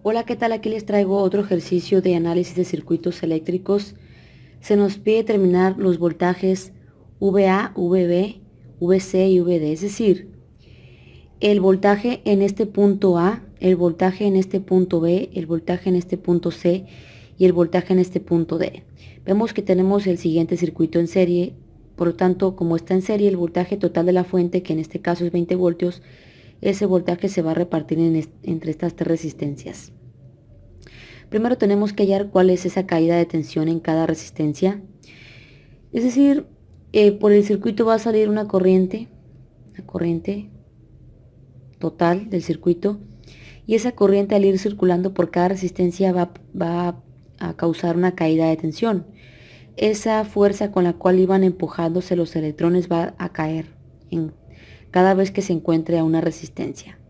Hola, ¿qué tal? Aquí les traigo otro ejercicio de análisis de circuitos eléctricos. Se nos pide determinar los voltajes VA, VB, VC y VD, es decir, el voltaje en este punto A, el voltaje en este punto B, el voltaje en este punto C y el voltaje en este punto D. Vemos que tenemos el siguiente circuito en serie, por lo tanto, como está en serie, el voltaje total de la fuente, que en este caso es 20 voltios, ese voltaje se va a repartir entre estas tres resistencias. Primero tenemos que hallar cuál es esa caída de tensión en cada resistencia. Es decir, por el circuito va a salir una corriente total del circuito, y esa corriente al ir circulando por cada resistencia va a causar una caída de tensión. Esa fuerza con la cual iban empujándose los electrones va a caer en cada vez que se encuentre a una resistencia.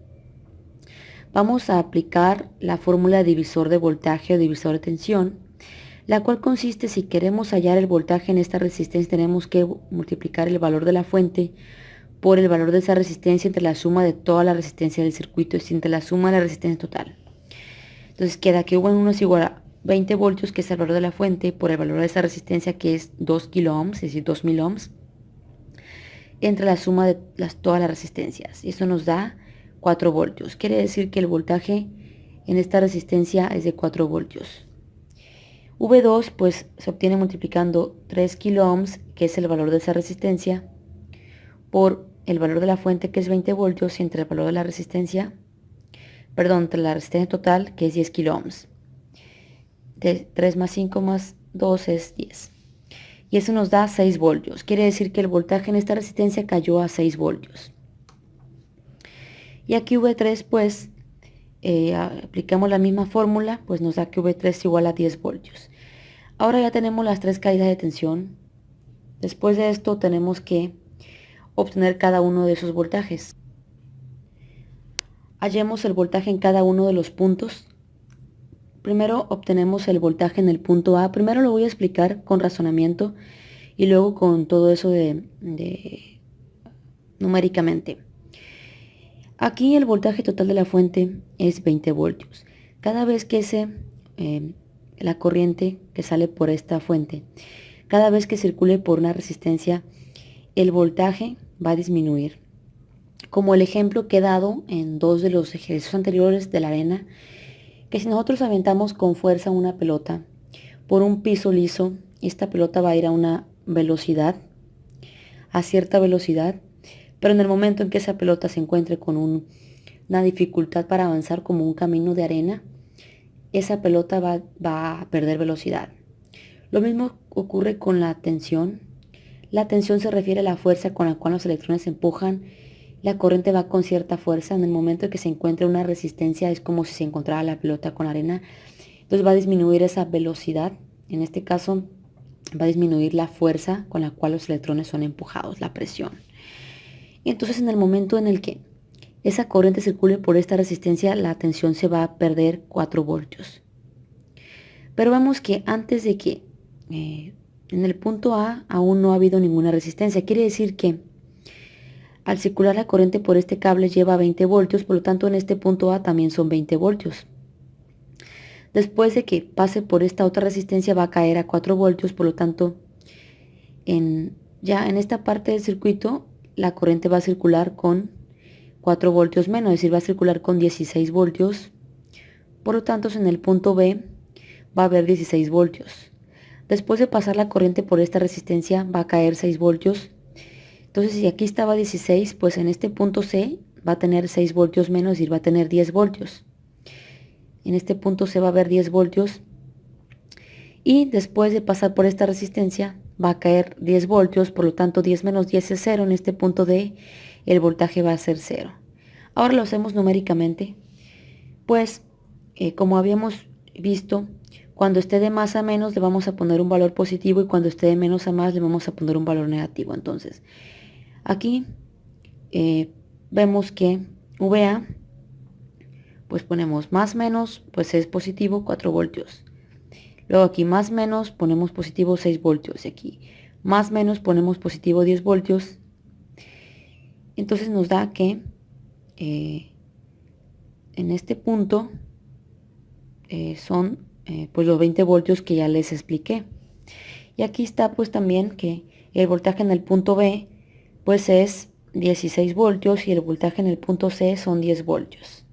Vamos a aplicar la fórmula de divisor de voltaje o divisor de tensión, la cual consiste, si queremos hallar el voltaje en esta resistencia, tenemos que multiplicar el valor de la fuente por el valor de esa resistencia entre la suma de toda la resistencia del circuito, es entre la suma de la resistencia total. Entonces queda que V1 es igual a 20 voltios, que es el valor de la fuente, por el valor de esa resistencia, que es 2 kilo ohms, es decir, 2000 ohms, entre la suma de todas las resistencias. Y eso nos da 4 voltios. Quiere decir que el voltaje en esta resistencia es de 4 voltios. V2 pues se obtiene multiplicando 3 kilo ohms, que es el valor de esa resistencia, por el valor de la fuente, que es 20 voltios, y entre el valor de la resistencia, entre la resistencia total, que es 10 kilo ohms. 3 más 5 más 2 es 10. Y eso nos da 6 voltios. Quiere decir que el voltaje en esta resistencia cayó a 6 voltios. Y aquí V3 pues aplicamos la misma fórmula, pues nos da que V3 es igual a 10 voltios. Ahora ya tenemos las tres caídas de tensión. Después de esto tenemos que obtener cada uno de esos voltajes. Hallemos el voltaje en cada uno de los puntos. Primero obtenemos el voltaje en el punto A. Primero lo voy a explicar con razonamiento y luego con todo eso de numéricamente. Aquí el voltaje total de la fuente es 20 voltios. Cada vez que la corriente que sale por esta fuente, cada vez que circule por una resistencia, el voltaje va a disminuir. Como el ejemplo que he dado en dos de los ejercicios anteriores de la arena, que si nosotros aventamos con fuerza una pelota por un piso liso, esta pelota va a ir a una velocidad, a cierta velocidad, pero en el momento en que esa pelota se encuentre con una dificultad para avanzar, como un camino de arena, esa pelota va a perder velocidad. Lo mismo ocurre con la tensión. La tensión se refiere a la fuerza con la cual los electrones se empujan. La corriente va con cierta fuerza. En el momento en que se encuentre una resistencia, es como si se encontrara la pelota con arena. Entonces va a disminuir esa velocidad. En este caso va a disminuir la fuerza con la cual los electrones son empujados, la presión. Y entonces en el momento en el que esa corriente circule por esta resistencia, la tensión se va a perder 4 voltios. Pero vemos que antes de que en el punto A aún no ha habido ninguna resistencia. Quiere decir que al circular la corriente por este cable lleva 20 voltios, por lo tanto en este punto A también son 20 voltios. Después de que pase por esta otra resistencia va a caer a 4 voltios, por lo tanto ya en esta parte del circuito la corriente va a circular con 4 voltios menos, es decir, va a circular con 16 voltios. Por lo tanto, en el punto B va a haber 16 voltios. Después de pasar la corriente por esta resistencia va a caer 6 voltios. Entonces, si aquí estaba 16, pues en este punto C va a tener 6 voltios menos, es decir, va a tener 10 voltios. En este punto C va a haber 10 voltios. Y después de pasar por esta resistencia va a caer 10 voltios, por lo tanto 10 menos 10 es 0. En este punto D el voltaje va a ser 0. Ahora lo hacemos numéricamente. Pues, como habíamos visto, cuando esté de más a menos le vamos a poner un valor positivo y cuando esté de menos a más le vamos a poner un valor negativo. Entonces, aquí vemos que VA, pues ponemos más menos, pues es positivo 4 voltios. Luego aquí más menos ponemos positivo 6 voltios. Y aquí más menos ponemos positivo 10 voltios. Entonces nos da que en este punto son pues los 20 voltios que ya les expliqué. Y aquí está pues también que el voltaje en el punto B pues es 16 voltios y el voltaje en el punto C son 10 voltios.